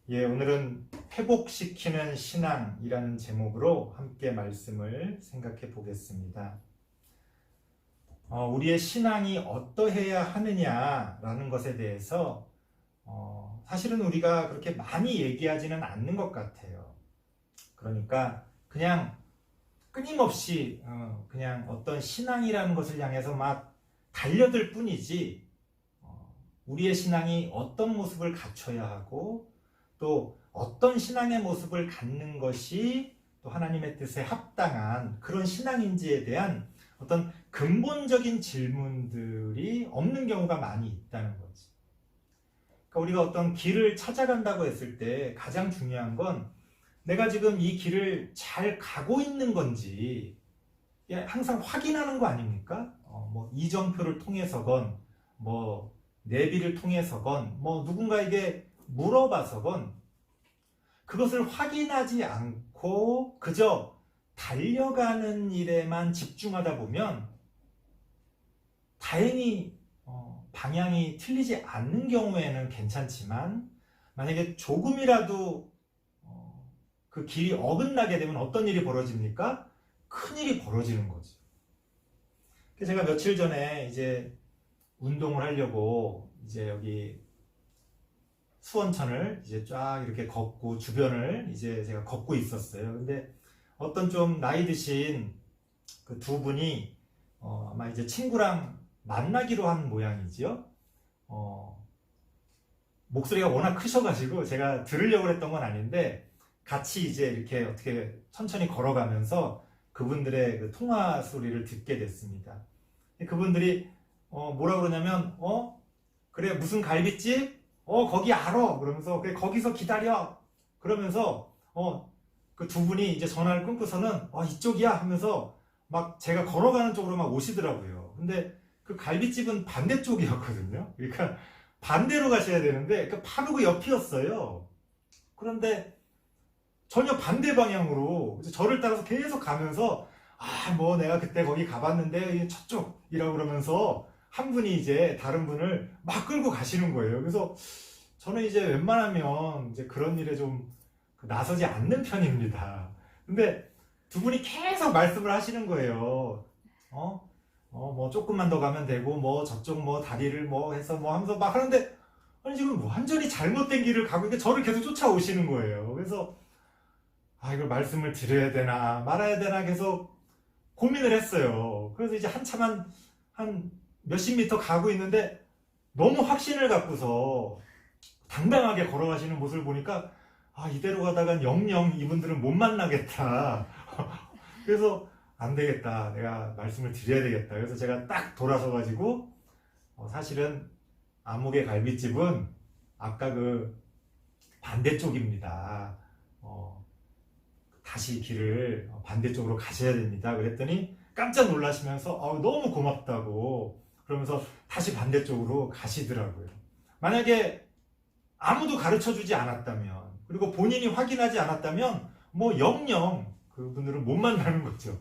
오늘은 회복시키는 신앙이라는 제목으로 함께 말씀을 생각해 보겠습니다. 우리의 신앙이 어떠해야 하느냐라는 것에 대해서 사실은 우리가 그렇게 많이 얘기하지는 않는 것 같아요. 그러니까 그냥 끊임없이 그냥 어떤 신앙이라는 것을 향해서 막 달려들 뿐이지 우리의 신앙이 어떤 모습을 갖춰야 하고 또 어떤 신앙의 모습을 갖는 것이 또 하나님의 뜻에 합당한 그런 신앙인지에 대한 어떤 근본적인 질문들이 없는 경우가 많이 있다는 거지. 그러니까 우리가 어떤 길을 찾아간다고 했을 때 가장 중요한 건 내가 지금 이 길을 잘 가고 있는 건지 항상 확인하는 거 아닙니까? 뭐 이정표를 통해서건 뭐 내비를 통해서건 뭐 누군가에게 물어봐서건 그것을 확인하지 않고 그저 달려가는 일에만 집중하다 보면 다행히 방향이 틀리지 않는 경우에는 괜찮지만 만약에 조금이라도 그 길이 어긋나게 되면 어떤 일이 벌어집니까? 큰일이 벌어지는 거죠. 제가 며칠 전에 이제 운동을 하려고 이제 여기 수원천을 이제 쫙 이렇게 걷고 주변을 이제 제가 걷고 있었어요. 근데 어떤 좀 나이 드신 그 두 분이 아마 이제 친구랑 만나기로 한 모양이지요. 목소리가 워낙 크셔가지고 제가 들으려고 했던 건 아닌데 같이 이제 이렇게 어떻게 천천히 걸어가면서 그분들의 그 통화 소리를 듣게 됐습니다. 그분들이 뭐라 그러냐면 그래 무슨 갈비집? 거기 알아. 그러면서 그래 거기서 기다려. 그러면서 그 두 분이 이제 전화를 끊고서는 이쪽이야 하면서 막 제가 걸어가는 쪽으로 막 오시더라고요. 근데 그 갈비집은 반대쪽이었거든요. 그러니까 반대로 가셔야 되는데 바로 그 옆이었어요. 그런데 전혀 반대 방향으로 저를 따라서 계속 가면서 뭐 내가 그때 거기 가봤는데 저쪽이라고 그러면서 한 분이 이제 다른 분을 막 끌고 가시는 거예요. 그래서 저는 이제 웬만하면 이제 그런 일에 좀 나서지 않는 편입니다. 근데 두 분이 계속 말씀을 하시는 거예요. 뭐 조금만 더 가면 되고 뭐 저쪽 뭐 다리를 뭐 해서 뭐 하면서 막 하는데 아니 지금 완전히 잘못된 길을 가고 있는데 저를 계속 쫓아오시는 거예요. 그래서 이걸 말씀을 드려야 되나 말아야 되나 계속 고민을 했어요. 그래서 이제 한참 한 몇십 미터 가고 있는데 너무 확신을 갖고서 당당하게 걸어가시는 모습을 보니까 이대로 가다간 영영 이분들은 못 만나겠다. 그래서 안 되겠다. 내가 말씀을 드려야 되겠다. 그래서 제가 딱 돌아서 가지고 사실은 암흑의 갈비집은 아까 그 반대쪽입니다. 다시 길을 반대쪽으로 가셔야 됩니다. 그랬더니 깜짝 놀라시면서 너무 고맙다고 그러면서 다시 반대쪽으로 가시더라고요. 만약에 아무도 가르쳐주지 않았다면 그리고 본인이 확인하지 않았다면 뭐 영영 그분들은 못 만나는 거죠.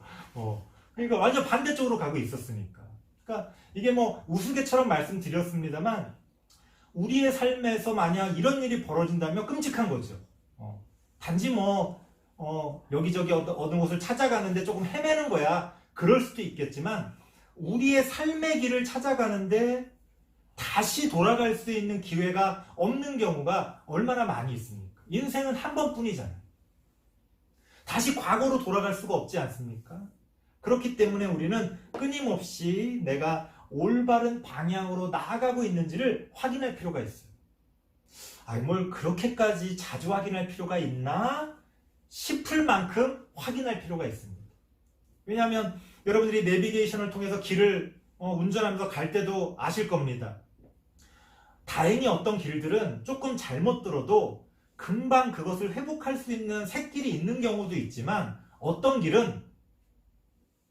그러니까 완전 반대쪽으로 가고 있었으니까. 그러니까 이게 뭐 우스개처럼 말씀드렸습니다만 우리의 삶에서 만약 이런 일이 벌어진다면 끔찍한 거죠. 단지 뭐 여기저기 어느 곳을 찾아가는데 조금 헤매는 거야. 그럴 수도 있겠지만 우리의 삶의 길을 찾아가는데 다시 돌아갈 수 있는 기회가 없는 경우가 얼마나 많이 있습니까? 인생은 한 번뿐이잖아요. 다시 과거로 돌아갈 수가 없지 않습니까? 그렇기 때문에 우리는 끊임없이 내가 올바른 방향으로 나아가고 있는지를 확인할 필요가 있어요. 뭘 그렇게까지 자주 확인할 필요가 있나 싶을 만큼 확인할 필요가 있습니다. 왜냐하면 여러분들이 내비게이션을 통해서 길을 운전하면서 갈 때도 아실 겁니다. 다행히 어떤 길들은 조금 잘못 들어도 금방 그것을 회복할 수 있는 샛길이 있는 경우도 있지만 어떤 길은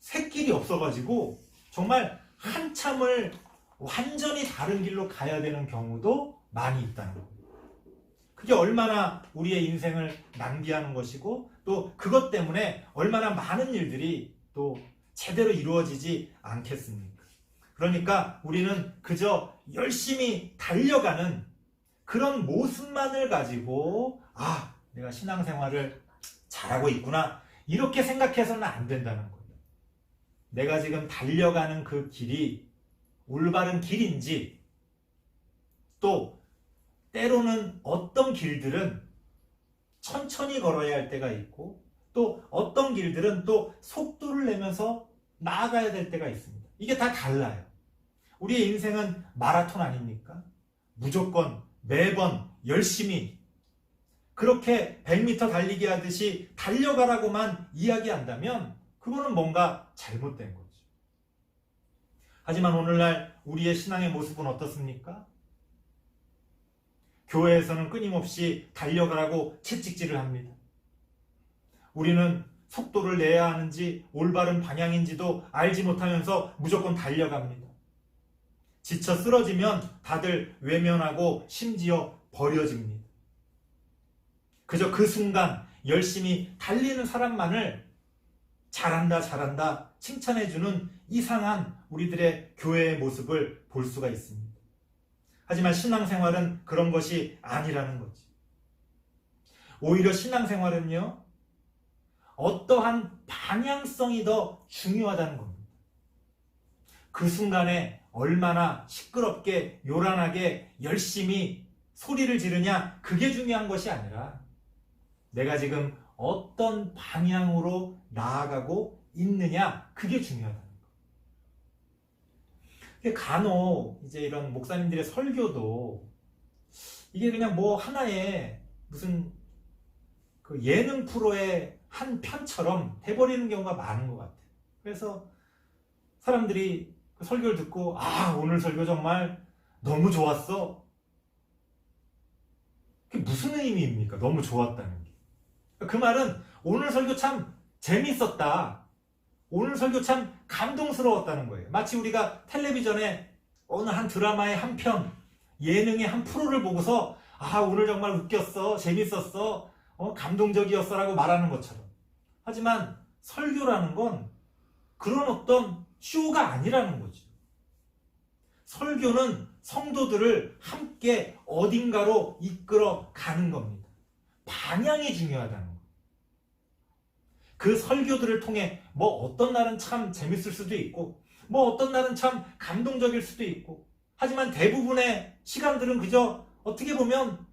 샛길이 없어가지고 정말 한참을 완전히 다른 길로 가야 되는 경우도 많이 있다는 거예요. 그게 얼마나 우리의 인생을 낭비하는 것이고 또 그것 때문에 얼마나 많은 일들이 또 제대로 이루어지지 않겠습니까? 그러니까 우리는 그저 열심히 달려가는 그런 모습만을 가지고 내가 신앙생활을 잘하고 있구나 이렇게 생각해서는 안 된다는 거예요. 내가 지금 달려가는 그 길이 올바른 길인지, 또 때로는 어떤 길들은 천천히 걸어야 할 때가 있고, 또 어떤 길들은 또 속도를 내면서 나아가야 될 때가 있습니다. 이게 다 달라요. 우리의 인생은 마라톤 아닙니까? 무조건 매번 열심히 그렇게 100m 달리기 하듯이 달려가라고만 이야기한다면 그거는 뭔가 잘못된 거죠. 하지만 오늘날 우리의 신앙의 모습은 어떻습니까? 교회에서는 끊임없이 달려가라고 채찍질을 합니다. 우리는 속도를 내야 하는지 올바른 방향인지도 알지 못하면서 무조건 달려갑니다. 지쳐 쓰러지면 다들 외면하고 심지어 버려집니다. 그저 그 순간 열심히 달리는 사람만을 잘한다 잘한다 칭찬해주는 이상한 우리들의 교회의 모습을 볼 수가 있습니다. 하지만 신앙생활은 그런 것이 아니라는 거지. 오히려 신앙생활은요, 어떠한 방향성이 더 중요하다는 겁니다. 그 순간에 얼마나 시끄럽게 요란하게 열심히 소리를 지르냐, 그게 중요한 것이 아니라 내가 지금 어떤 방향으로 나아가고 있느냐, 그게 중요하다는 거예요. 간혹 이제 이런 목사님들의 설교도 이게 그냥 뭐 하나의 무슨 그 예능 프로의 한 편처럼 돼버리는 경우가 많은 것 같아요. 그래서 사람들이 그 설교를 듣고 오늘 설교 정말 너무 좋았어. 그게 무슨 의미입니까? 너무 좋았다는 게. 그 말은 오늘 설교 참 재밌었다. 오늘 설교 참 감동스러웠다는 거예요. 마치 우리가 텔레비전에 어느 한 드라마의 한 편, 예능의 한 프로를 보고서 오늘 정말 웃겼어, 재밌었어, 감동적이었어 라고 말하는 것처럼. 하지만 설교라는 건 그런 어떤 쇼가 아니라는 거죠. 설교는 성도들을 함께 어딘가로 이끌어 가는 겁니다. 방향이 중요하다는 거예요. 그 설교들을 통해 뭐 어떤 날은 참 재밌을 수도 있고, 뭐 어떤 날은 참 감동적일 수도 있고, 하지만 대부분의 시간들은 그저 어떻게 보면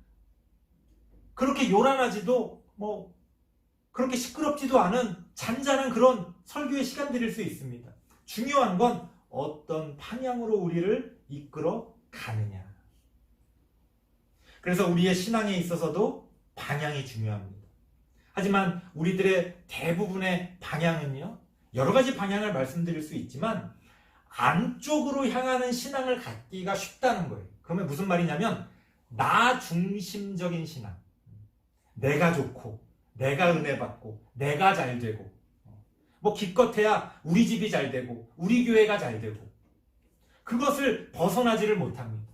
그렇게 요란하지도 뭐 그렇게 시끄럽지도 않은 잔잔한 그런 설교의 시간들일 수 있습니다. 중요한 건 어떤 방향으로 우리를 이끌어 가느냐. 그래서 우리의 신앙에 있어서도 방향이 중요합니다. 하지만 우리들의 대부분의 방향은요, 여러 가지 방향을 말씀드릴 수 있지만 안쪽으로 향하는 신앙을 갖기가 쉽다는 거예요. 그러면 무슨 말이냐면 나 중심적인 신앙. 내가 좋고, 내가 은혜 받고, 내가 잘 되고, 뭐 기껏해야 우리 집이 잘 되고, 우리 교회가 잘 되고, 그것을 벗어나지를 못합니다.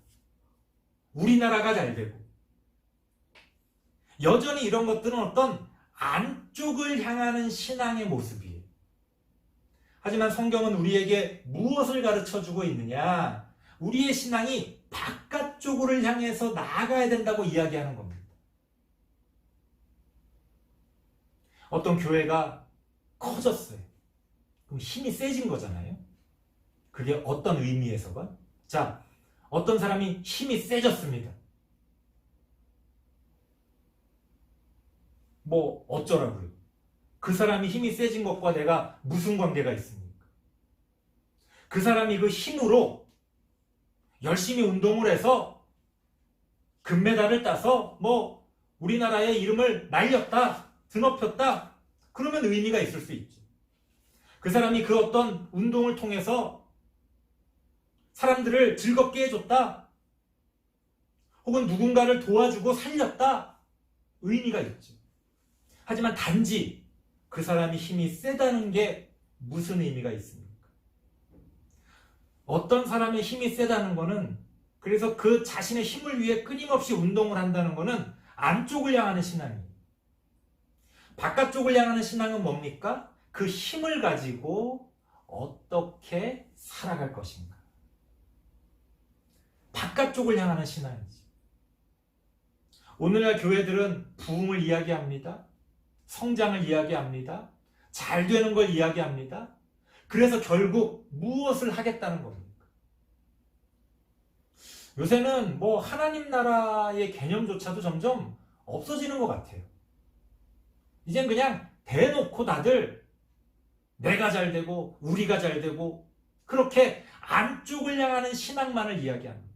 우리나라가 잘 되고. 여전히 이런 것들은 어떤 안쪽을 향하는 신앙의 모습이에요. 하지만 성경은 우리에게 무엇을 가르쳐주고 있느냐? 우리의 신앙이 바깥쪽으로 향해서 나아가야 된다고 이야기하는 겁니다. 어떤 교회가 커졌어요. 그럼 힘이 세진 거잖아요. 그게 어떤 의미에서가? 자, 어떤 사람이 힘이 세졌습니다. 뭐 어쩌라고요? 그 사람이 힘이 세진 것과 내가 무슨 관계가 있습니까? 그 사람이 그 힘으로 열심히 운동을 해서 금메달을 따서 뭐 우리나라의 이름을 날렸다, 드높였다, 그러면 의미가 있을 수 있죠. 그 사람이 그 어떤 운동을 통해서 사람들을 즐겁게 해줬다, 혹은 누군가를 도와주고 살렸다, 의미가 있죠. 하지만 단지 그 사람이 힘이 세다는 게 무슨 의미가 있습니까? 어떤 사람의 힘이 세다는 거는, 그래서 그 자신의 힘을 위해 끊임없이 운동을 한다는 거는 안쪽을 향하는 신앙이에요. 바깥쪽을 향하는 신앙은 뭡니까? 그 힘을 가지고 어떻게 살아갈 것인가. 바깥쪽을 향하는 신앙이지. 오늘날 교회들은 부흥을 이야기합니다. 성장을 이야기합니다. 잘 되는 걸 이야기합니다. 그래서 결국 무엇을 하겠다는 겁니까? 요새는 뭐 하나님 나라의 개념조차도 점점 없어지는 것 같아요. 이젠 그냥 대놓고 다들 내가 잘 되고 우리가 잘 되고 그렇게 안쪽을 향하는 신앙만을 이야기합니다.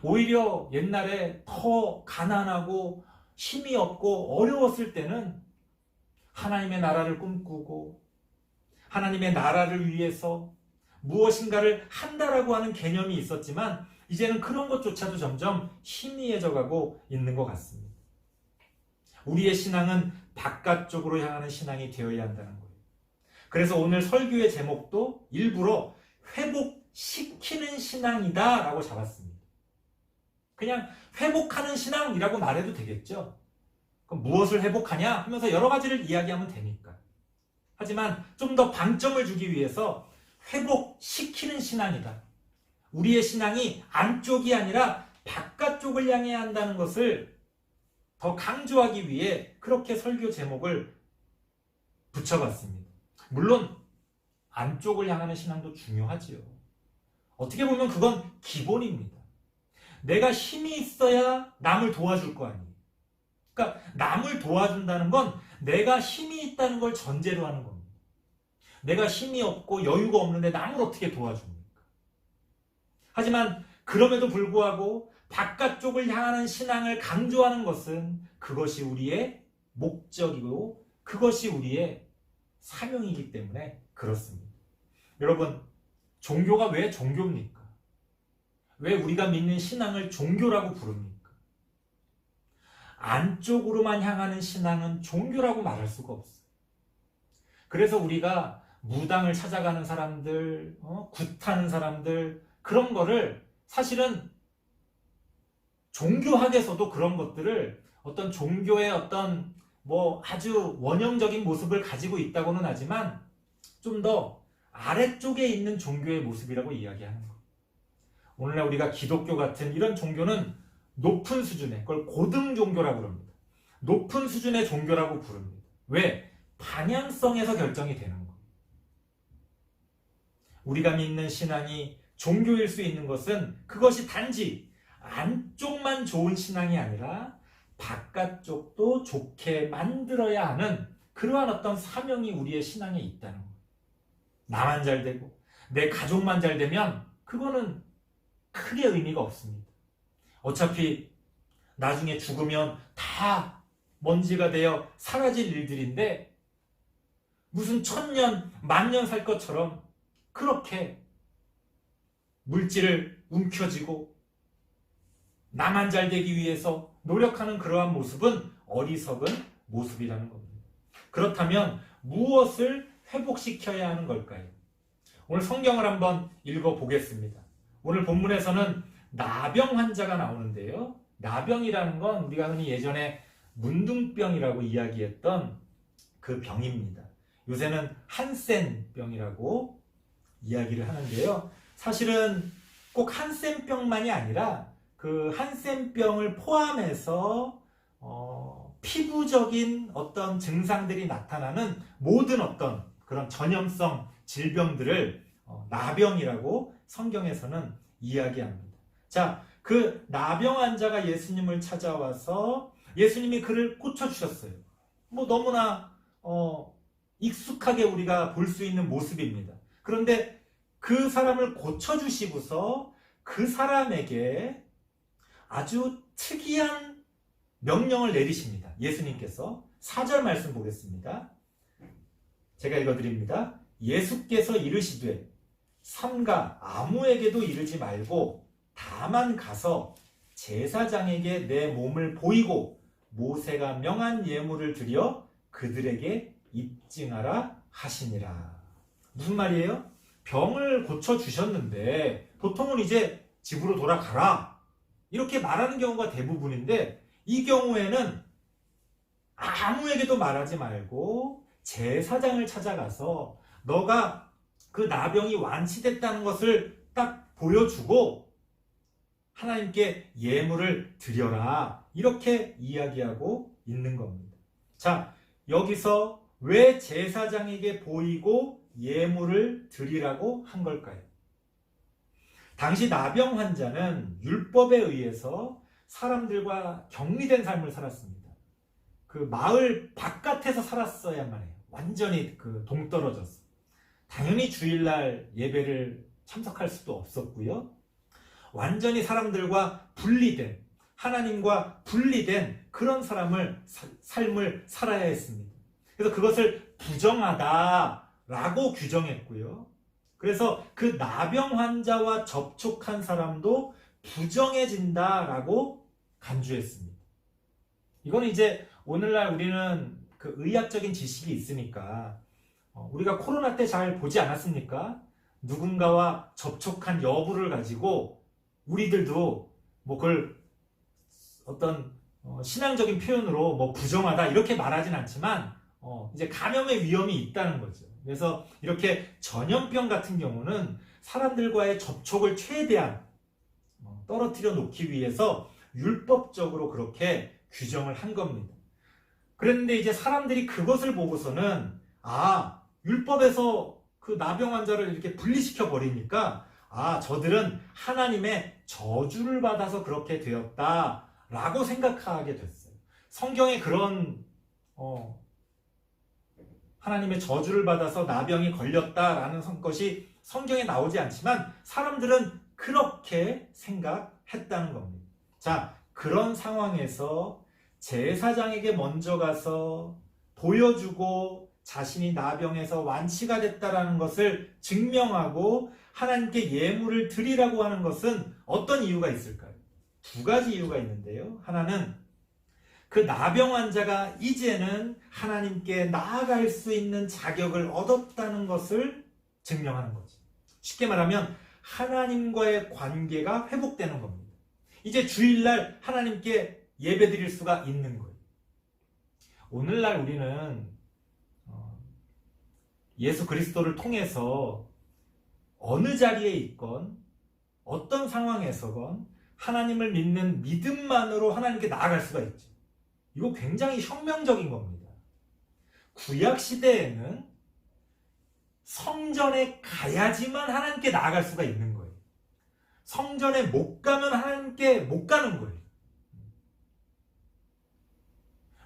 오히려 옛날에 더 가난하고 힘이 없고 어려웠을 때는 하나님의 나라를 꿈꾸고 하나님의 나라를 위해서 무엇인가를 한다라고 하는 개념이 있었지만 이제는 그런 것조차도 점점 희미해져 가고 있는 것 같습니다. 우리의 신앙은 바깥쪽으로 향하는 신앙이 되어야 한다는 거예요. 그래서 오늘 설교의 제목도 일부러 회복시키는 신앙이다 라고 잡았습니다. 그냥 회복하는 신앙이라고 말해도 되겠죠. 그럼 무엇을 회복하냐 하면서 여러 가지를 이야기하면 되니까. 하지만 좀 더 방점을 주기 위해서 회복시키는 신앙이다. 우리의 신앙이 안쪽이 아니라 바깥쪽을 향해야 한다는 것을 더 강조하기 위해 그렇게 설교 제목을 붙여봤습니다. 물론 안쪽을 향하는 신앙도 중요하지요. 어떻게 보면 그건 기본입니다. 내가 힘이 있어야 남을 도와줄 거 아니에요. 그러니까 남을 도와준다는 건 내가 힘이 있다는 걸 전제로 하는 겁니다. 내가 힘이 없고 여유가 없는데 남을 어떻게 도와줍니까? 하지만 그럼에도 불구하고 바깥쪽을 향하는 신앙을 강조하는 것은 그것이 우리의 목적이고 그것이 우리의 사명이기 때문에 그렇습니다. 여러분, 종교가 왜 종교입니까? 왜 우리가 믿는 신앙을 종교라고 부릅니까? 안쪽으로만 향하는 신앙은 종교라고 말할 수가 없어요. 그래서 우리가 무당을 찾아가는 사람들, 굿하는 사람들, 그런 거를 사실은 종교학에서도 그런 것들을 어떤 종교의 어떤 뭐 아주 원형적인 모습을 가지고 있다고는 하지만 좀 더 아래쪽에 있는 종교의 모습이라고 이야기하는 거예요. 오늘날 우리가 기독교 같은 이런 종교는 높은 수준의, 그걸 고등 종교라고 부릅니다. 높은 수준의 종교라고 부릅니다. 왜? 방향성에서 결정이 되는 거예요. 우리가 믿는 신앙이 종교일 수 있는 것은 그것이 단지 안쪽만 좋은 신앙이 아니라 바깥쪽도 좋게 만들어야 하는 그러한 어떤 사명이 우리의 신앙에 있다는 거예요. 나만 잘 되고 내 가족만 잘 되면 그거는 크게 의미가 없습니다. 어차피 나중에 죽으면 다 먼지가 되어 사라질 일들인데 무슨 1000년, 10,000년 살 것처럼 그렇게 물질을 움켜쥐고 나만 잘 되기 위해서 노력하는 그러한 모습은 어리석은 모습이라는 겁니다. 그렇다면 무엇을 회복시켜야 하는 걸까요? 오늘 성경을 한번 읽어보겠습니다. 오늘 본문에서는 나병 환자가 나오는데요. 나병이라는 건 우리가 흔히 예전에 문둥병이라고 이야기했던 그 병입니다. 요새는 한센병이라고 이야기를 하는데요. 사실은 꼭 한센병만이 아니라 그 한센병을 포함해서 피부적인 어떤 증상들이 나타나는 모든 어떤 그런 전염성 질병들을 나병이라고 성경에서는 이야기합니다. 자, 그 나병 환자가 예수님을 찾아와서 예수님이 그를 고쳐주셨어요. 뭐 너무나 익숙하게 우리가 볼 수 있는 모습입니다. 그런데 그 사람을 고쳐주시고서 그 사람에게 아주 특이한 명령을 내리십니다. 예수님께서 4절 말씀 보겠습니다. 제가 읽어드립니다. 예수께서 이르시되 삼가 아무에게도 이르지 말고 다만 가서 제사장에게 내 몸을 보이고 모세가 명한 예물을 드려 그들에게 입증하라 하시니라. 무슨 말이에요? 병을 고쳐주셨는데 보통은 이제 집으로 돌아가라 이렇게 말하는 경우가 대부분인데 이 경우에는 아무에게도 말하지 말고 제사장을 찾아가서 너가 그 나병이 완치됐다는 것을 딱 보여주고 하나님께 예물을 드려라 이렇게 이야기하고 있는 겁니다. 자, 여기서 왜 제사장에게 보이고 예물을 드리라고 한 걸까요? 당시 나병 환자는 율법에 의해서 사람들과 격리된 삶을 살았습니다. 그 마을 바깥에서 살았어야만 해요. 완전히 동떨어져서. 당연히 주일날 예배를 참석할 수도 없었고요. 완전히 사람들과 분리된, 하나님과 분리된 그런 삶을 살아야 했습니다. 그래서 그것을 부정하다라고 규정했고요. 그래서 그 나병 환자와 접촉한 사람도 부정해진다라고 간주했습니다. 이건 이제 오늘날 우리는 그 의학적인 지식이 있으니까 우리가 코로나 때 잘 보지 않았습니까? 누군가와 접촉한 여부를 가지고 우리들도 뭐 그걸 어떤 신앙적인 표현으로 뭐 부정하다 이렇게 말하진 않지만 이제 감염의 위험이 있다는 거죠. 그래서 이렇게 전염병 같은 경우는 사람들과의 접촉을 최대한 떨어뜨려 놓기 위해서 율법적으로 그렇게 규정을 한 겁니다. 그런데 이제 사람들이 그것을 보고서는 율법에서 그 나병 환자를 이렇게 분리시켜 버리니까 저들은 하나님의 저주를 받아서 그렇게 되었다라고 생각하게 됐어요. 성경에 그런 하나님의 저주를 받아서 나병이 걸렸다라는 것이 성경에 나오지 않지만 사람들은 그렇게 생각했다는 겁니다. 자, 그런 상황에서 제사장에게 먼저 가서 보여주고 자신이 나병에서 완치가 됐다라는 것을 증명하고 하나님께 예물을 드리라고 하는 것은 어떤 이유가 있을까요? 두 가지 이유가 있는데요. 하나는 그 나병 환자가 이제는 하나님께 나아갈 수 있는 자격을 얻었다는 것을 증명하는 거죠. 쉽게 말하면 하나님과의 관계가 회복되는 겁니다. 이제 주일날 하나님께 예배드릴 수가 있는 거예요. 오늘날 우리는 예수 그리스도를 통해서 어느 자리에 있건 어떤 상황에서건 하나님을 믿는 믿음만으로 하나님께 나아갈 수가 있죠. 이거 굉장히 혁명적인 겁니다. 구약 시대에는 성전에 가야지만 하나님께 나아갈 수가 있는 거예요. 성전에 못 가면 하나님께 못 가는 거예요.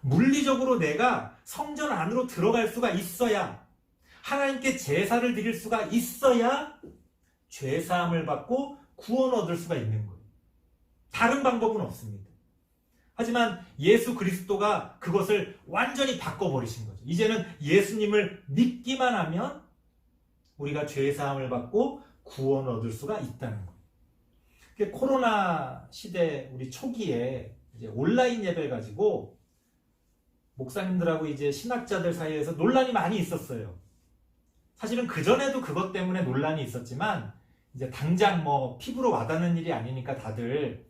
물리적으로 내가 성전 안으로 들어갈 수가 있어야, 하나님께 제사를 드릴 수가 있어야 죄사함을 받고 구원 얻을 수가 있는 거예요. 다른 방법은 없습니다. 하지만 예수 그리스도가 그것을 완전히 바꿔버리신 거죠. 이제는 예수님을 믿기만 하면 우리가 죄사함을 받고 구원 얻을 수가 있다는 거예요. 코로나 시대 우리 초기에 이제 온라인 예배를 가지고 목사님들하고 이제 신학자들 사이에서 논란이 많이 있었어요. 사실은 그전에도 그것 때문에 논란이 있었지만 이제 당장 뭐 피부로 와닿는 일이 아니니까 다들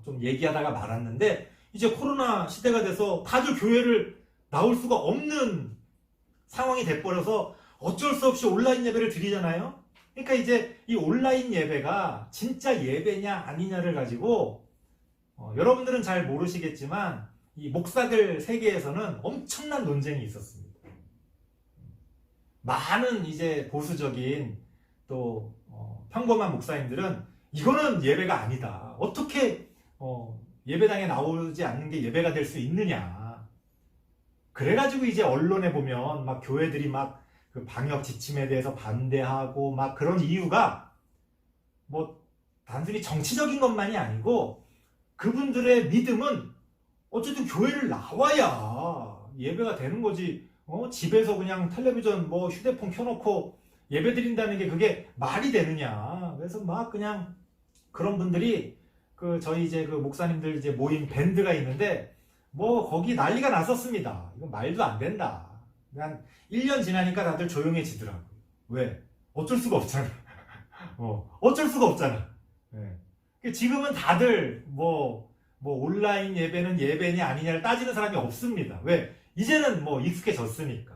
좀 얘기하다가 말았는데, 이제 코로나 시대가 돼서 다들 교회를 나올 수가 없는 상황이 돼버려서 어쩔 수 없이 온라인 예배를 드리잖아요. 그러니까 이제 이 온라인 예배가 진짜 예배냐 아니냐를 가지고 여러분들은 잘 모르시겠지만 이 목사들 세계에서는 엄청난 논쟁이 있었습니다. 많은 이제 보수적인 또 평범한 목사님들은 이거는 예배가 아니다. 어떻게 예배당에 나오지 않는 게 예배가 될 수 있느냐. 그래가지고 이제 언론에 보면 막 교회들이 막 그 방역 지침에 대해서 반대하고 막 그런 이유가 뭐 단순히 정치적인 것만이 아니고 그분들의 믿음은 어쨌든 교회를 나와야 예배가 되는 거지. 집에서 그냥 텔레비전 뭐 휴대폰 켜놓고 예배 드린다는 게 그게 말이 되느냐. 그래서 막 그냥 그런 분들이 저희 이제 그 목사님들 이제 모임 밴드가 있는데 뭐 거기 난리가 났었습니다. 이건 말도 안 된다. 한 1년 지나니까 다들 조용해지더라고요. 왜? 어쩔 수가 없잖아. 어쩔 수가 없잖아. 네. 지금은 다들 뭐 온라인 예배는 예배냐 아니냐를 따지는 사람이 없습니다. 왜? 이제는 뭐 익숙해졌으니까.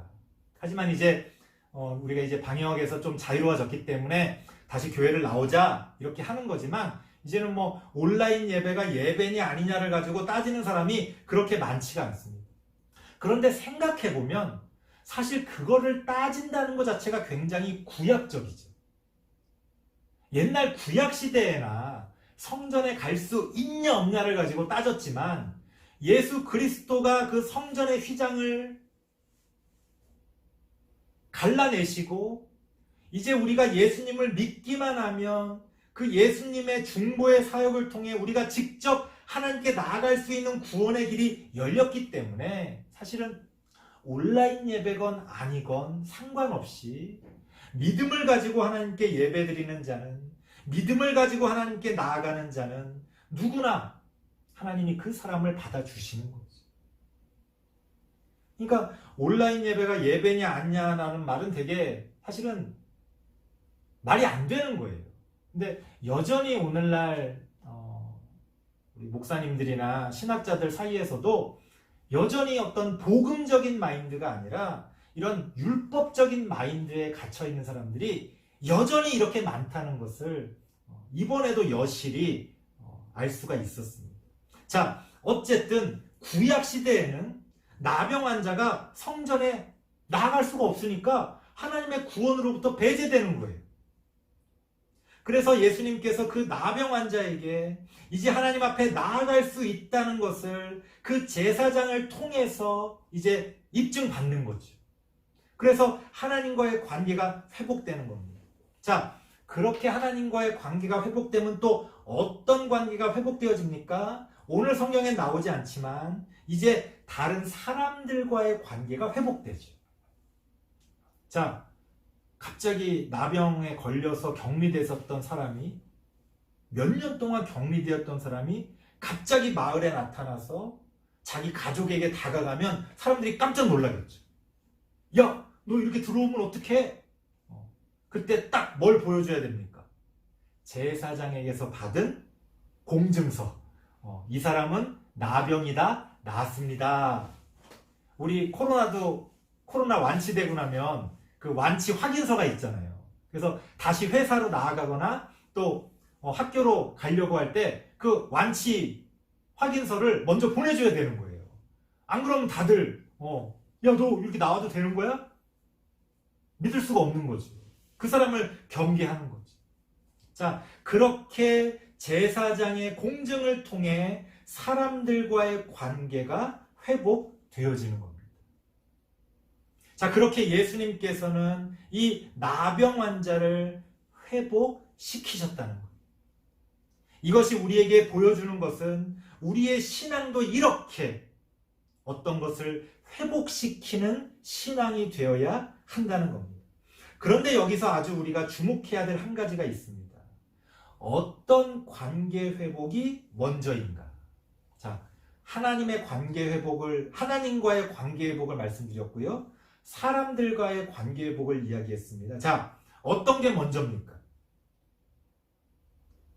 하지만 이제 우리가 이제 방역에서 좀 자유로워졌기 때문에 다시 교회를 나오자 이렇게 하는 거지만, 이제는 뭐 온라인 예배가 예배냐 아니냐를 가지고 따지는 사람이 그렇게 많지가 않습니다. 그런데 생각해보면 사실 그거를 따진다는 것 자체가 굉장히 구약적이죠. 옛날 구약 시대에나 성전에 갈 수 있냐 없냐를 가지고 따졌지만 예수 그리스도가 그 성전의 휘장을 갈라내시고 이제 우리가 예수님을 믿기만 하면 그 예수님의 중보의 사역을 통해 우리가 직접 하나님께 나아갈 수 있는 구원의 길이 열렸기 때문에 사실은 온라인 예배건 아니건 상관없이 믿음을 가지고 하나님께 예배드리는 자는, 믿음을 가지고 하나님께 나아가는 자는 누구나 하나님이 그 사람을 받아주시는 거죠. 그러니까 온라인 예배가 예배냐 아니냐라는 말은 되게 사실은 말이 안 되는 거예요. 근데 여전히 오늘날 우리 목사님들이나 신학자들 사이에서도 여전히 어떤 복음적인 마인드가 아니라 이런 율법적인 마인드에 갇혀 있는 사람들이 여전히 이렇게 많다는 것을 이번에도 여실히 알 수가 있었습니다. 자, 어쨌든 구약 시대에는 나병 환자가 성전에 나아갈 수가 없으니까 하나님의 구원으로부터 배제되는 거예요. 그래서 예수님께서 그 나병 환자에게 이제 하나님 앞에 나아갈 수 있다는 것을 그 제사장을 통해서 이제 입증받는 거죠. 그래서 하나님과의 관계가 회복되는 겁니다. 자, 그렇게 하나님과의 관계가 회복되면 또 어떤 관계가 회복되어집니까? 오늘 성경에 나오지 않지만 이제 다른 사람들과의 관계가 회복되죠. 자, 갑자기 나병에 걸려서 격리됐었던 사람이, 몇 년 동안 격리되었던 사람이 갑자기 마을에 나타나서 자기 가족에게 다가가면 사람들이 깜짝 놀라겠죠. 야, 너 이렇게 들어오면 어떡해? 그때 딱 뭘 보여줘야 됩니까? 제사장에게서 받은 공증서. 이 사람은 나병이다, 나았습니다. 우리 코로나 완치되고 나면 그 완치 확인서가 있잖아요. 그래서 다시 회사로 나아가거나 또 학교로 가려고 할 때 그 완치 확인서를 먼저 보내줘야 되는 거예요. 안 그러면 다들 야, 너 이렇게 나와도 되는 거야? 믿을 수가 없는 거지. 그 사람을 경계하는 거지. 자, 그렇게 제사장의 공증을 통해 사람들과의 관계가 회복되어지는 겁니다. 자, 그렇게 예수님께서는 이 나병 환자를 회복시키셨다는 거예요. 이것이 우리에게 보여주는 것은 우리의 신앙도 이렇게 어떤 것을 회복시키는 신앙이 되어야 한다는 겁니다. 그런데 여기서 아주 우리가 주목해야 될 한 가지가 있습니다. 어떤 관계 회복이 먼저인가? 자, 하나님과의 관계 회복을 말씀드렸고요. 사람들과의 관계 회복을 이야기했습니다. 자, 어떤 게 먼저입니까?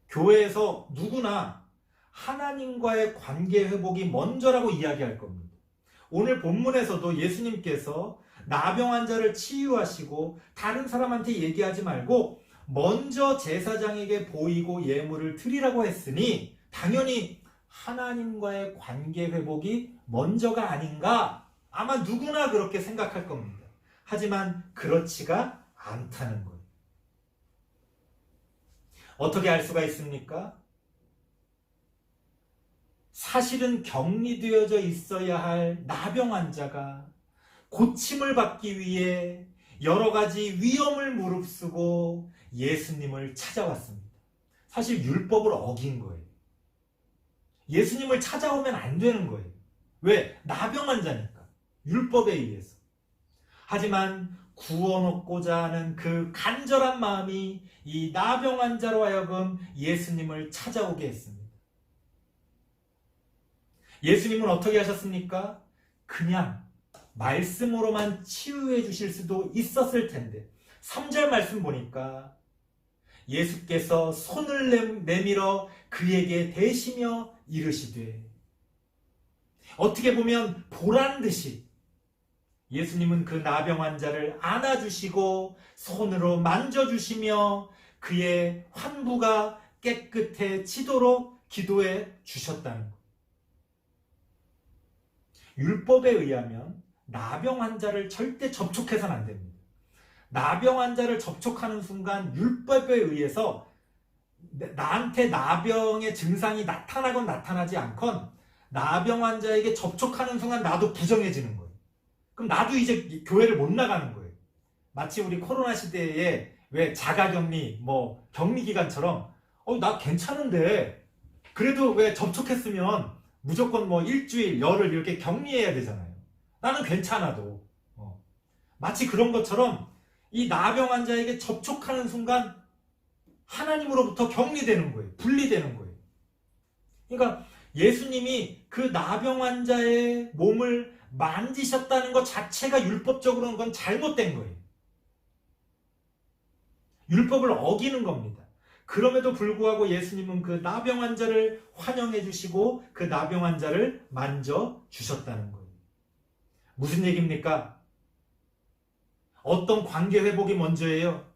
교회에서 누구나 하나님과의 관계 회복이 먼저라고 이야기할 겁니다. 오늘 본문에서도 예수님께서 나병 환자를 치유하시고 다른 사람한테 얘기하지 말고 먼저 제사장에게 보이고 예물을 드리라고 했으니 당연히 하나님과의 관계 회복이 먼저가 아닌가? 아마 누구나 그렇게 생각할 겁니다. 하지만 그렇지가 않다는 거예요. 어떻게 알 수가 있습니까? 사실은 격리되어져 있어야 할 나병 환자가 고침을 받기 위해 여러 가지 위험을 무릅쓰고 예수님을 찾아왔습니다. 사실 율법을 어긴 거예요. 예수님을 찾아오면 안 되는 거예요. 왜? 나병 환자니까. 율법에 의해서. 하지만 구원 얻고자 하는 그 간절한 마음이 이 나병 환자로 하여금 예수님을 찾아오게 했습니다. 예수님은 어떻게 하셨습니까? 그냥 말씀으로만 치유해 주실 수도 있었을 텐데 3절 말씀 보니까 예수께서 손을 내밀어 그에게 대시며 이르시되, 어떻게 보면 보란듯이 예수님은 그 나병 환자를 안아주시고 손으로 만져주시며 그의 환부가 깨끗해지도록 기도해 주셨다는 거예요. 율법에 의하면 나병 환자를 절대 접촉해서는 안 됩니다. 나병 환자를 접촉하는 순간 율법에 의해서 나한테 나병의 증상이 나타나건 나타나지 않건 나병 환자에게 접촉하는 순간 나도 부정해지는 거예요. 그럼 나도 이제 교회를 못 나가는 거예요. 마치 우리 코로나 시대에 왜 자가격리, 격리기간처럼 나 괜찮은데 그래도 왜 접촉했으면 무조건 일주일, 열흘 이렇게 격리해야 되잖아요. 나는 괜찮아도. 마치 그런 것처럼 이 나병 환자에게 접촉하는 순간 하나님으로부터 격리되는 거예요. 분리되는 거예요. 그러니까 예수님이 그 나병 환자의 몸을 만지셨다는 것 자체가 율법적으로는 그건 잘못된 거예요. 율법을 어기는 겁니다. 그럼에도 불구하고 예수님은 그 나병 환자를 환영해 주시고 그 나병 환자를 만져 주셨다는 거예요. 무슨 얘기입니까? 어떤 관계 회복이 먼저예요?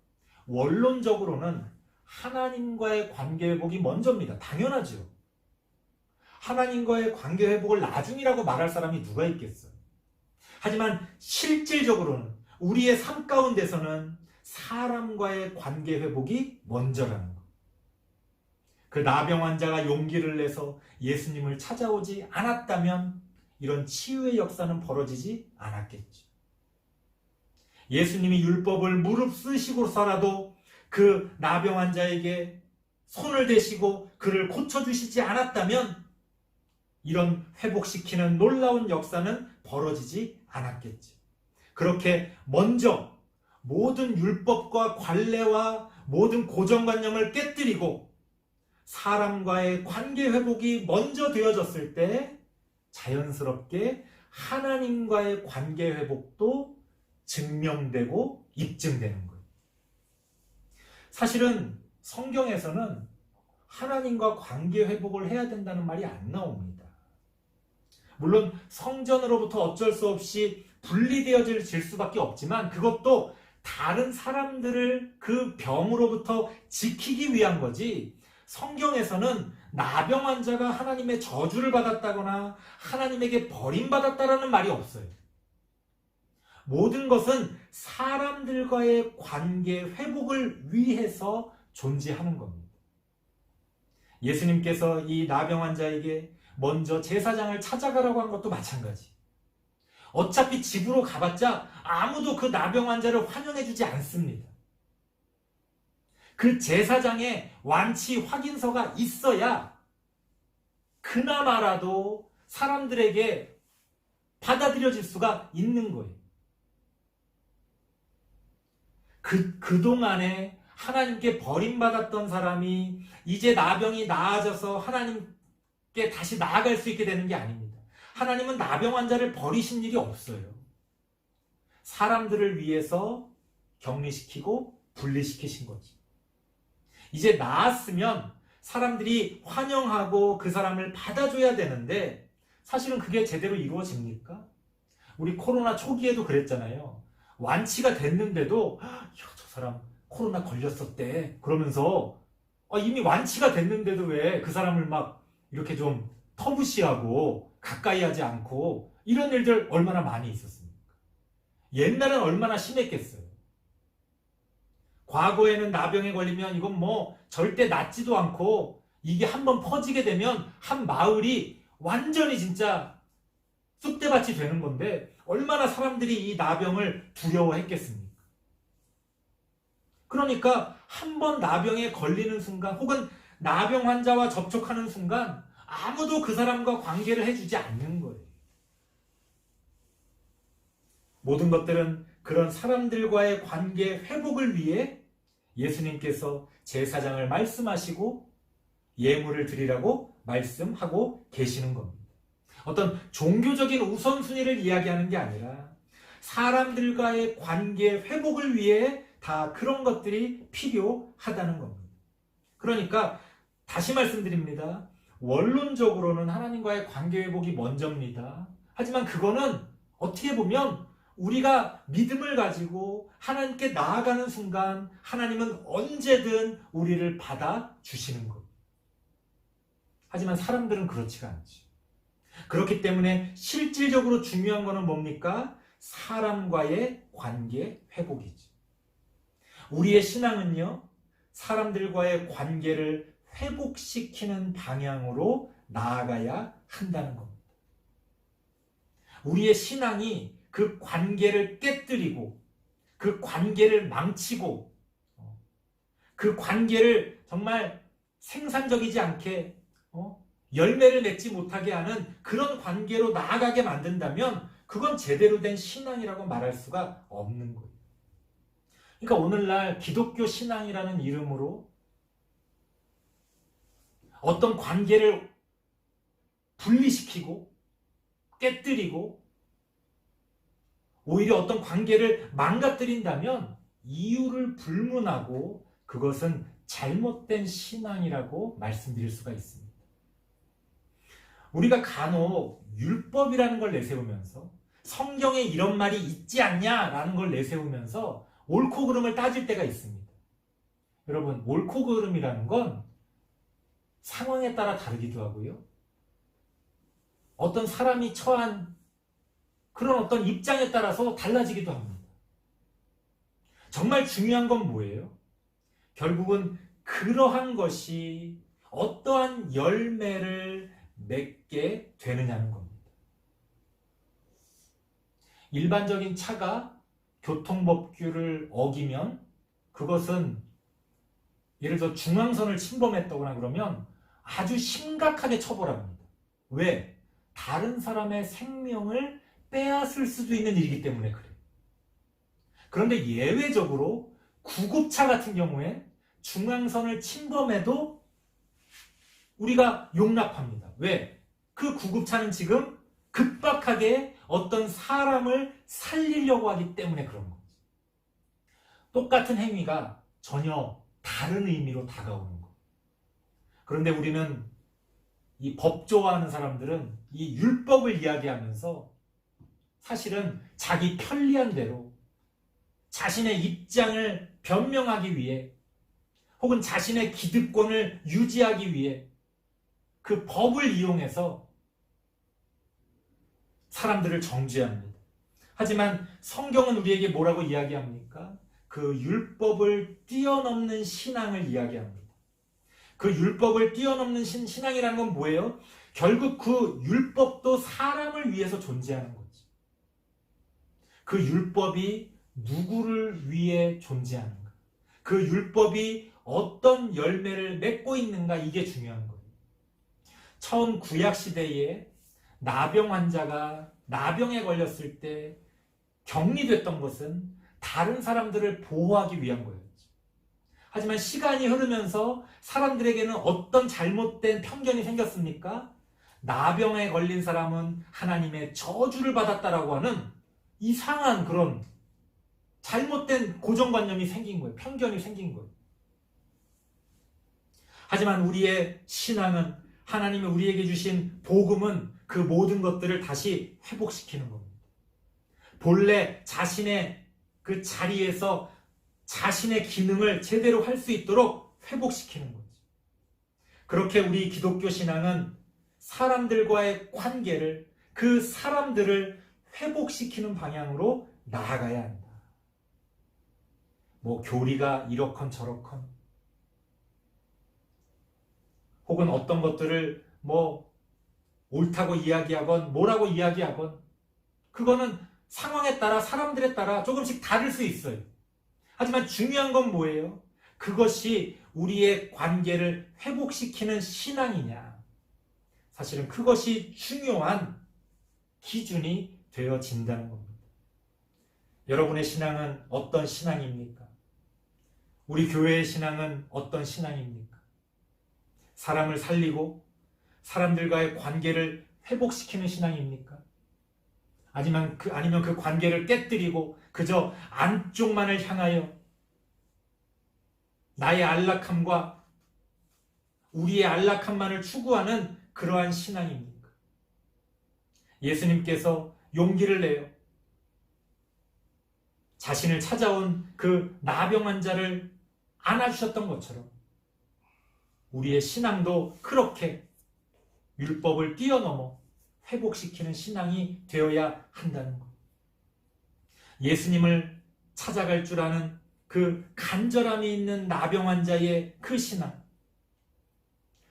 원론적으로는 하나님과의 관계 회복이 먼저입니다. 당연하죠. 하나님과의 관계 회복을 나중이라고 말할 사람이 누가 있겠어요? 하지만 실질적으로는 우리의 삶 가운데서는 사람과의 관계 회복이 먼저라는 거예요. 그 나병 환자가 용기를 내서 예수님을 찾아오지 않았다면 이런 치유의 역사는 벌어지지 않았겠죠. 예수님이 율법을 무릅쓰시고서라도 그 나병 환자에게 손을 대시고 그를 고쳐주시지 않았다면 이런 회복시키는 놀라운 역사는 벌어지지 않았겠죠. 그렇게 먼저 모든 율법과 관례와 모든 고정관념을 깨뜨리고 사람과의 관계 회복이 먼저 되어졌을 때 자연스럽게 하나님과의 관계 회복도 증명되고 입증되는 거예요. 사실은 성경에서는 하나님과 관계 회복을 해야 된다는 말이 안 나옵니다. 물론 성전으로부터 어쩔 수 없이 분리되어질 수밖에 없지만 그것도 다른 사람들을 그 병으로부터 지키기 위한 거지, 성경에서는 나병 환자가 하나님의 저주를 받았다거나 하나님에게 버림받았다라는 말이 없어요. 모든 것은 사람들과의 관계 회복을 위해서 존재하는 겁니다. 예수님께서 이 나병 환자에게 먼저 제사장을 찾아가라고 한 것도 마찬가지. 어차피 집으로 가봤자 아무도 그 나병 환자를 환영해주지 않습니다. 그 제사장의 완치 확인서가 있어야 그나마라도 사람들에게 받아들여질 수가 있는 거예요. 그동안에 하나님께 버림받았던 사람이 이제 나병이 나아져서 하나님께 다시 나아갈 수 있게 되는 게 아닙니다. 하나님은 나병 환자를 버리신 일이 없어요. 사람들을 위해서 격리시키고 분리시키신 거지. 이제 나았으면 사람들이 환영하고 그 사람을 받아줘야 되는데 사실은 그게 제대로 이루어집니까? 우리 코로나 초기에도 그랬잖아요. 완치가 됐는데도 저 사람 코로나 걸렸었대 그러면서 이미 완치가 됐는데도 왜 그 사람을 막 이렇게 좀 터부시하고 가까이 하지 않고 이런 일들 얼마나 많이 있었습니까? 옛날엔 얼마나 심했겠어요. 과거에는 나병에 걸리면 이건 절대 낫지도 않고 이게 한번 퍼지게 되면 한 마을이 완전히 진짜 쑥대밭이 되는 건데 얼마나 사람들이 이 나병을 두려워했겠습니까? 그러니까 한 번 나병에 걸리는 순간 혹은 나병 환자와 접촉하는 순간 아무도 그 사람과 관계를 해주지 않는 거예요. 모든 것들은 그런 사람들과의 관계 회복을 위해 예수님께서 제사장을 말씀하시고 예물을 드리라고 말씀하고 계시는 겁니다. 어떤 종교적인 우선순위를 이야기하는 게 아니라 사람들과의 관계 회복을 위해 다 그런 것들이 필요하다는 겁니다. 그러니까 다시 말씀드립니다. 원론적으로는 하나님과의 관계 회복이 먼저입니다. 하지만 그거는 어떻게 보면 우리가 믿음을 가지고 하나님께 나아가는 순간 하나님은 언제든 우리를 받아주시는 것. 하지만 사람들은 그렇지가 않죠. 그렇기 때문에 실질적으로 중요한 거는 뭡니까? 사람과의 관계 회복이지. 우리의 신앙은요, 사람들과의 관계를 회복시키는 방향으로 나아가야 한다는 겁니다. 우리의 신앙이 그 관계를 깨뜨리고 그 관계를 망치고 그 관계를 정말 생산적이지 않게 열매를 맺지 못하게 하는 그런 관계로 나아가게 만든다면 그건 제대로 된 신앙이라고 말할 수가 없는 거예요. 그러니까 오늘날 기독교 신앙이라는 이름으로 어떤 관계를 분리시키고 깨뜨리고 오히려 어떤 관계를 망가뜨린다면 이유를 불문하고 그것은 잘못된 신앙이라고 말씀드릴 수가 있습니다. 우리가 간혹 율법이라는 걸 내세우면서 성경에 이런 말이 있지 않냐라는 걸 내세우면서 옳고 그름을 따질 때가 있습니다. 여러분, 옳고 그름이라는 건 상황에 따라 다르기도 하고요. 어떤 사람이 처한 그런 어떤 입장에 따라서 달라지기도 합니다. 정말 중요한 건 뭐예요? 결국은 그러한 것이 어떠한 열매를 맺게 되느냐는 겁니다. 일반적인 차가 교통법규를 어기면 그것은 예를 들어 중앙선을 침범했다거나 그러면 아주 심각하게 처벌합니다. 왜? 다른 사람의 생명을 빼앗을 수도 있는 일이기 때문에 그래요. 그런데 예외적으로 구급차 같은 경우에 중앙선을 침범해도 우리가 용납합니다. 왜? 그 구급차는 지금 급박하게 어떤 사람을 살리려고 하기 때문에 그런 거지. 똑같은 행위가 전혀 다른 의미로 다가오는 거. 그런데 우리는 이 법 좋아하는 사람들은 이 율법을 이야기하면서 사실은 자기 편리한 대로 자신의 입장을 변명하기 위해 혹은 자신의 기득권을 유지하기 위해 그 법을 이용해서 사람들을 정죄합니다. 하지만 성경은 우리에게 뭐라고 이야기합니까? 그 율법을 뛰어넘는 신앙을 이야기합니다. 그 율법을 뛰어넘는 신앙이라는 건 뭐예요? 결국 그 율법도 사람을 위해서 존재하는 거지. 그 율법이 누구를 위해 존재하는가? 그 율법이 어떤 열매를 맺고 있는가? 이게 중요한 거예요. 처음 구약 시대에 나병 환자가 나병에 걸렸을 때 격리됐던 것은 다른 사람들을 보호하기 위한 거였죠. 하지만 시간이 흐르면서 사람들에게는 어떤 잘못된 편견이 생겼습니까? 나병에 걸린 사람은 하나님의 저주를 받았다라고 하는 이상한 그런 잘못된 고정관념이 생긴 거예요. 편견이 생긴 거예요. 하지만 우리의 신앙은 하나님이 우리에게 주신 복음은 그 모든 것들을 다시 회복시키는 겁니다. 본래 자신의 그 자리에서 자신의 기능을 제대로 할 수 있도록 회복시키는 거죠. 그렇게 우리 기독교 신앙은 사람들과의 관계를, 그 사람들을 회복시키는 방향으로 나아가야 한다. 뭐 교리가 이렇건 저렇건 혹은 어떤 것들을 뭐 옳다고 이야기하건 뭐라고 이야기하건 그거는 상황에 따라 사람들에 따라 조금씩 다를 수 있어요. 하지만 중요한 건 뭐예요? 그것이 우리의 관계를 회복시키는 신앙이냐? 사실은 그것이 중요한 기준이 되어진다는 겁니다. 여러분의 신앙은 어떤 신앙입니까? 우리 교회의 신앙은 어떤 신앙입니까? 사람을 살리고 사람들과의 관계를 회복시키는 신앙입니까? 아니면 그 관계를 깨뜨리고 그저 안쪽만을 향하여 나의 안락함과 우리의 안락함만을 추구하는 그러한 신앙입니까? 예수님께서 용기를 내요 자신을 찾아온 그 나병 환자를 안아주셨던 것처럼 우리의 신앙도 그렇게 율법을 뛰어넘어 회복시키는 신앙이 되어야 한다는 것. 예수님을 찾아갈 줄 아는 그 간절함이 있는 나병 환자의 그 신앙,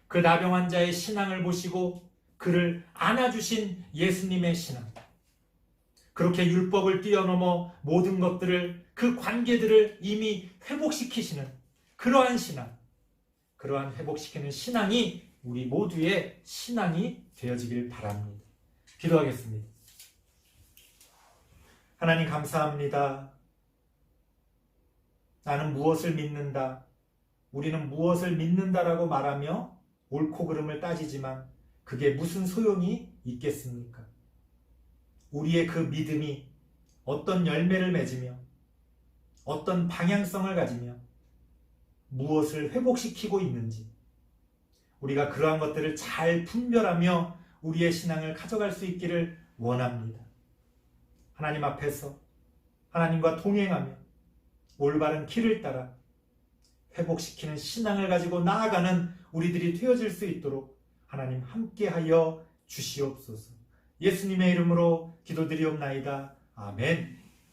그 나병 환자의 신앙을 보시고 그를 안아주신 예수님의 신앙, 그렇게 율법을 뛰어넘어 모든 것들을, 그 관계들을 이미 회복시키시는 그러한 신앙, 그러한 회복시키는 신앙이 우리 모두의 신앙이 되어지길 바랍니다. 기도하겠습니다. 하나님 감사합니다. 나는 무엇을 믿는다, 우리는 무엇을 믿는다라고 말하며 옳고 그름을 따지지만 그게 무슨 소용이 있겠습니까? 우리의 그 믿음이 어떤 열매를 맺으며 어떤 방향성을 가지며 무엇을 회복시키고 있는지 우리가 그러한 것들을 잘 분별하며 우리의 신앙을 가져갈 수 있기를 원합니다. 하나님 앞에서 하나님과 동행하며 올바른 길을 따라 회복시키는 신앙을 가지고 나아가는 우리들이 되어질 수 있도록 하나님 함께하여 주시옵소서. 예수님의 이름으로 기도드리옵나이다. 아멘.